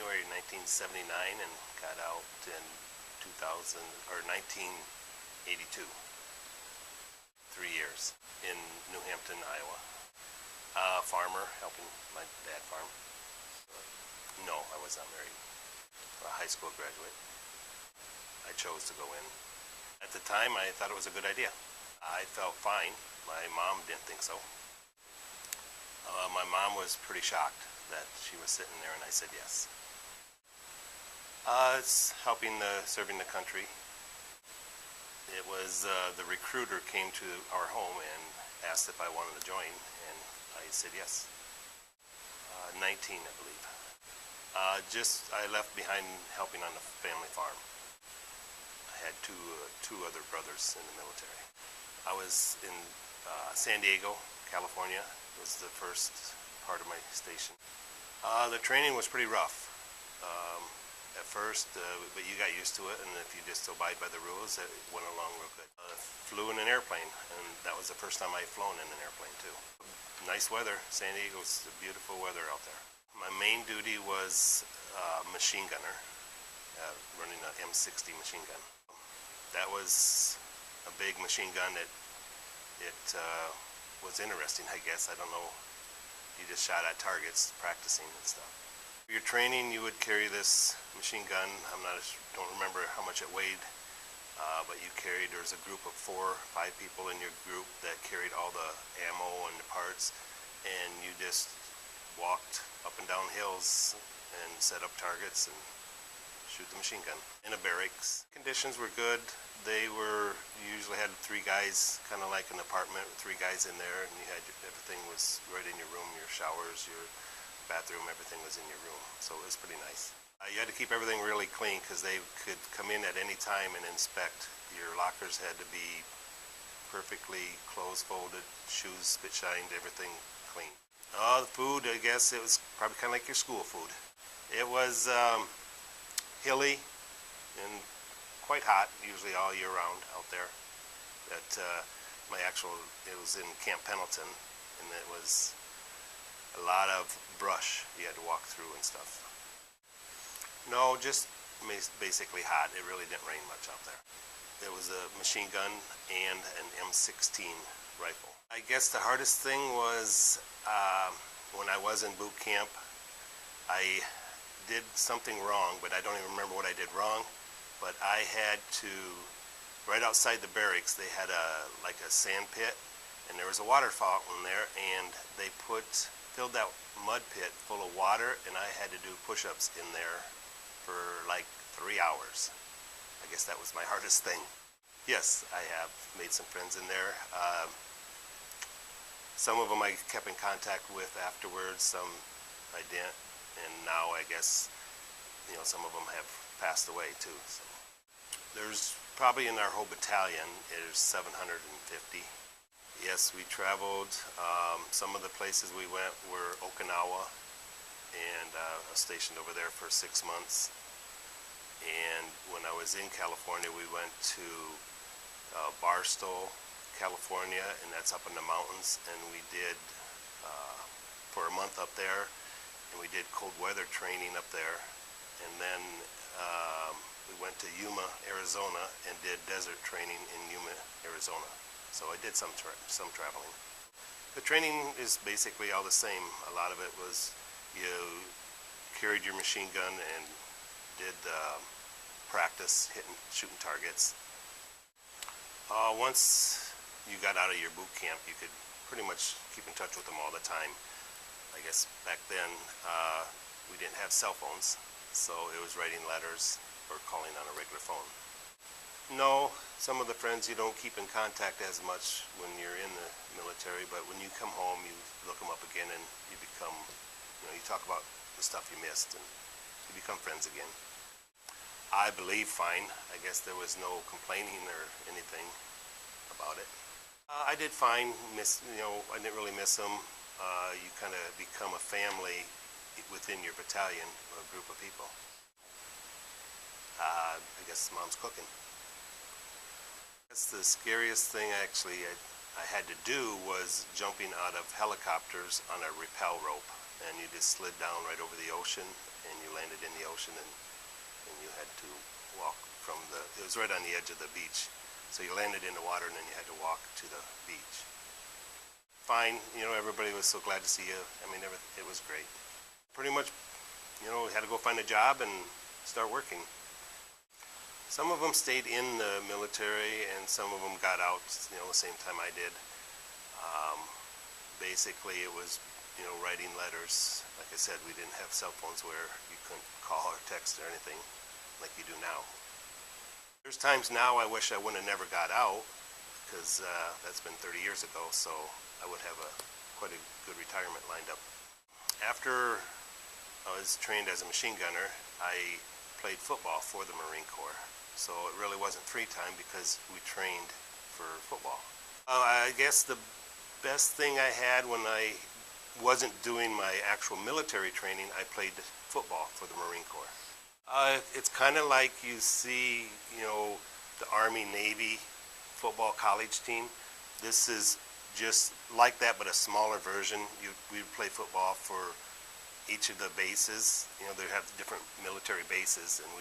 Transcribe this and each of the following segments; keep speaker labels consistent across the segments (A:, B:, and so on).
A: January 1979 and got out in 2000 or 1982. 3 years in New Hampton, Iowa. Farmer, helping my dad farm. No, I was not married. A high school graduate. I chose to go in. At the time, I thought it was a good idea. I felt fine. My mom didn't think so. My mom was pretty shocked that she was sitting there and I said yes. It's helping serving the country. It was the recruiter came to our home and asked if I wanted to join, and I said yes. 19, I believe. I left behind helping on the family farm. I had two other brothers in the military. I was in San Diego, California. It was the first part of my station. The training was pretty rough at first, but you got used to it, and if you just abide by the rules, it went along real good. Flew in an airplane, and that was the first time I'd flown in an airplane too. Nice weather. San Diego's beautiful weather out there. My main duty was machine gunner, running an M60 machine gun. That was a big machine gun. It was interesting, I guess. I don't know. You just shot at targets, practicing and stuff. For your training, you would carry this machine gun. Don't remember how much it weighed, but there was a group of 4 or 5 people in your group that carried all the ammo and the parts, and you just walked up and down hills and set up targets and shoot the machine gun in a barracks. Conditions were good. You usually had 3 guys, kind of like an apartment, 3 guys in there, and you had everything was right in your room, your showers, your bathroom, everything was in your room. So it was pretty nice. You had to keep everything really clean because they could come in at any time and inspect. Your lockers had to be perfectly closed, folded, shoes spit shined, everything clean. The food, I guess it was probably kind of like your school food. It was hilly and quite hot, usually all year round out there. It was in Camp Pendleton, and it was a lot of brush you had to walk through and stuff. No, just basically hot. It really didn't rain much out there. It was a machine gun and an M16 rifle. I guess the hardest thing was when I was in boot camp, I did something wrong, but I don't even remember what I did wrong. But I had to, right outside the barracks, they had like a sand pit, and there was a water fountain there, and they filled that mud pit full of water, and I had to do push-ups in there for like 3 hours. I guess that was my hardest thing. Yes, I have made some friends in there. Some of them I kept in contact with afterwards, some I didn't, and now I guess some of them have passed away too. So there's probably in our whole battalion there's 750. Yes, we traveled. Some of the places we went were Okinawa, and I was stationed over there for 6 months. And when I was in California, we went to Barstow, California, and that's up in the mountains, and we did for a month up there, and we did cold weather training up there, and then we went to Yuma, Arizona, and did desert training in Yuma, Arizona. So I did some traveling. The training is basically all the same. A lot of it was you carried your machine gun and did practice shooting targets. Once you got out of your boot camp, you could pretty much keep in touch with them all the time. I guess back then we didn't have cell phones, so it was writing letters or calling on a regular phone. No, some of the friends you don't keep in contact as much when you're in the military, but when you come home, you look them up again, and you become, you talk about the stuff you missed, and you become friends again. I believe fine. I guess there was no complaining or anything about it. I did fine. I didn't really miss them. You kind of become a family within your battalion, a group of people. I guess Mom's cooking. That's the scariest thing actually I had to do was jumping out of helicopters on a rappel rope, and you just slid down right over the ocean, and you landed in the ocean, and you had to walk from it was right on the edge of the beach. So you landed in the water, and then you had to walk to the beach. Fine, everybody was so glad to see you. I mean, it was great. Pretty much, had to go find a job and start working. Some of them stayed in the military, and some of them got out, the same time I did. Basically, it was, writing letters. Like I said, we didn't have cell phones where you couldn't call or text or anything like you do now. There's times now I wish I wouldn't have never got out, because that's been 30 years ago, so I would have quite a good retirement lined up. After I was trained as a machine gunner, I played football for the Marine Corps. So it really wasn't free time because we trained for football. I guess the best thing I had when I wasn't doing my actual military training, I played football for the Marine Corps. It's kind of like you see, the Army, Navy football college team. This is just like that, but a smaller version. We play football for each of the bases. They have different military bases, and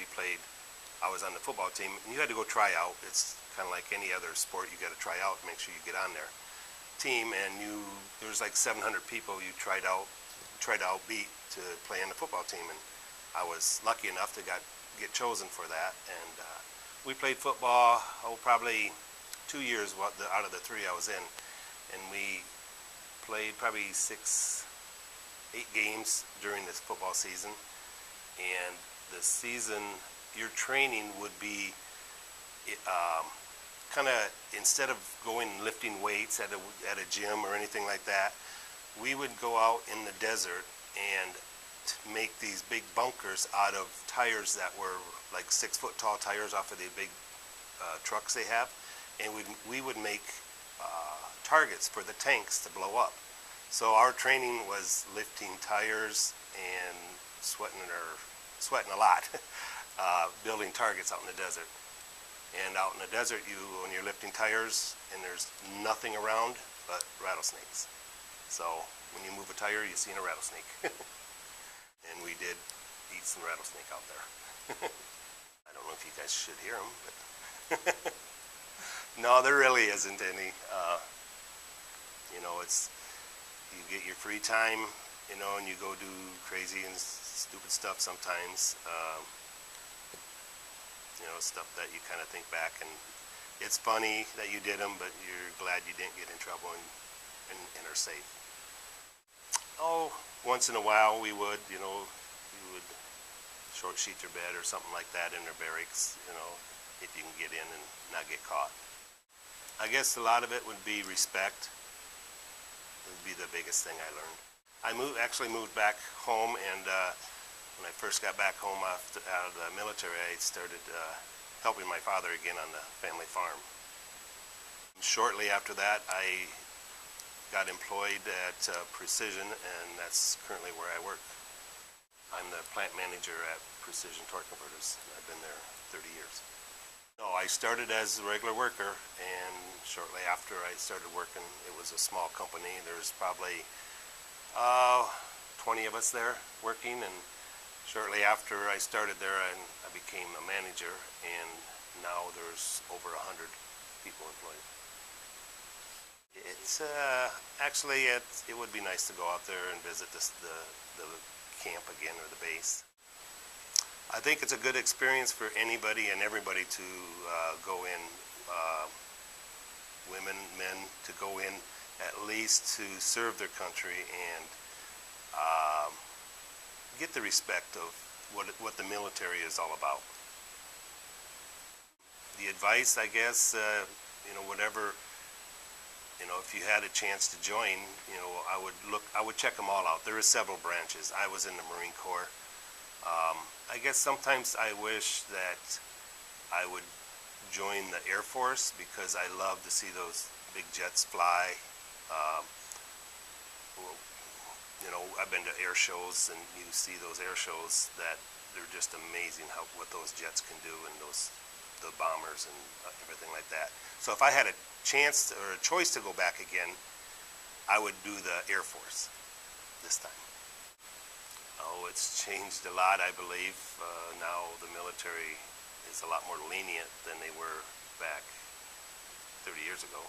A: I was on the football team, and you had to go try out. It's kind of like any other sport. You got to try out, make sure you get on their team, and there's like 700 people you tried out beat to play on the football team, and I was lucky enough to get chosen for that. And we played football probably 2 years out of the 3 I was in, and we played probably 8 games during this football season. And the season, your training would be kind of, instead of going and lifting weights at a gym or anything like that, we would go out in the desert and make these big bunkers out of tires that were like 6-foot tall tires off of the big trucks they have, and we would make targets for the tanks to blow up. So our training was lifting tires and sweating a lot, building targets out in the desert. And out in the desert, when you're lifting tires and there's nothing around but rattlesnakes. So when you move a tire, you see a rattlesnake. And we did eat some rattlesnake out there. I don't know if you guys should hear them, but no, there really isn't any. You get your free time, and you go do crazy and stupid stuff sometimes. Stuff that you kind of think back, and it's funny that you did them, but you're glad you didn't get in trouble and are safe. Oh, once in a while we would, you would short sheet your bed or something like that in their barracks, if you can get in and not get caught. I guess a lot of it would be respect. It would be the biggest thing I learned. I actually moved back home, and when I first got back home out of the military, I started helping my father again on the family farm. Shortly after that, I got employed at Precision, and that's currently where I work. I'm the plant manager at Precision Torque Converters. I've been there 30 years. No, I started as a regular worker, and shortly after I started working, it was a small company. There's probably 20 of us there working, and shortly after I started there, I became a manager, and now there's over 100 people employed. It's actually it would be nice to go out there and visit the camp again, or the base. I think it's a good experience for anybody and everybody to go in, women, men, to go in at least to serve their country and get the respect of what the military is all about. The advice, I guess, whatever, if you had a chance to join, I would check them all out. There are several branches. I was in the Marine Corps. I guess sometimes I wish that I would join the Air Force, because I love to see those big jets fly. I've been to air shows, and you see those air shows that they're just amazing what those jets can do, and the bombers and everything like that. So if I had a chance or a choice to go back again, I would do the Air Force this time. Oh, it's changed a lot, I believe. Now the military is a lot more lenient than they were back 30 years ago.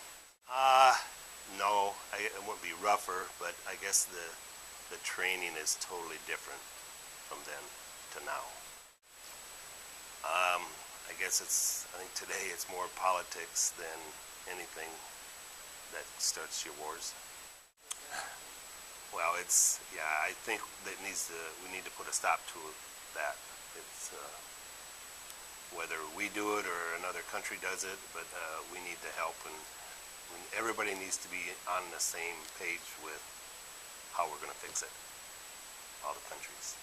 A: No, it wouldn't be rougher, but I guess the training is totally different from then to now. I guess I think today it's more politics than anything that starts your wars. Well, yeah, I think we need to put a stop to that. It's, whether we do it or another country does it, but we need to help, and everybody needs to be on the same page with how we're going to fix it, all the countries.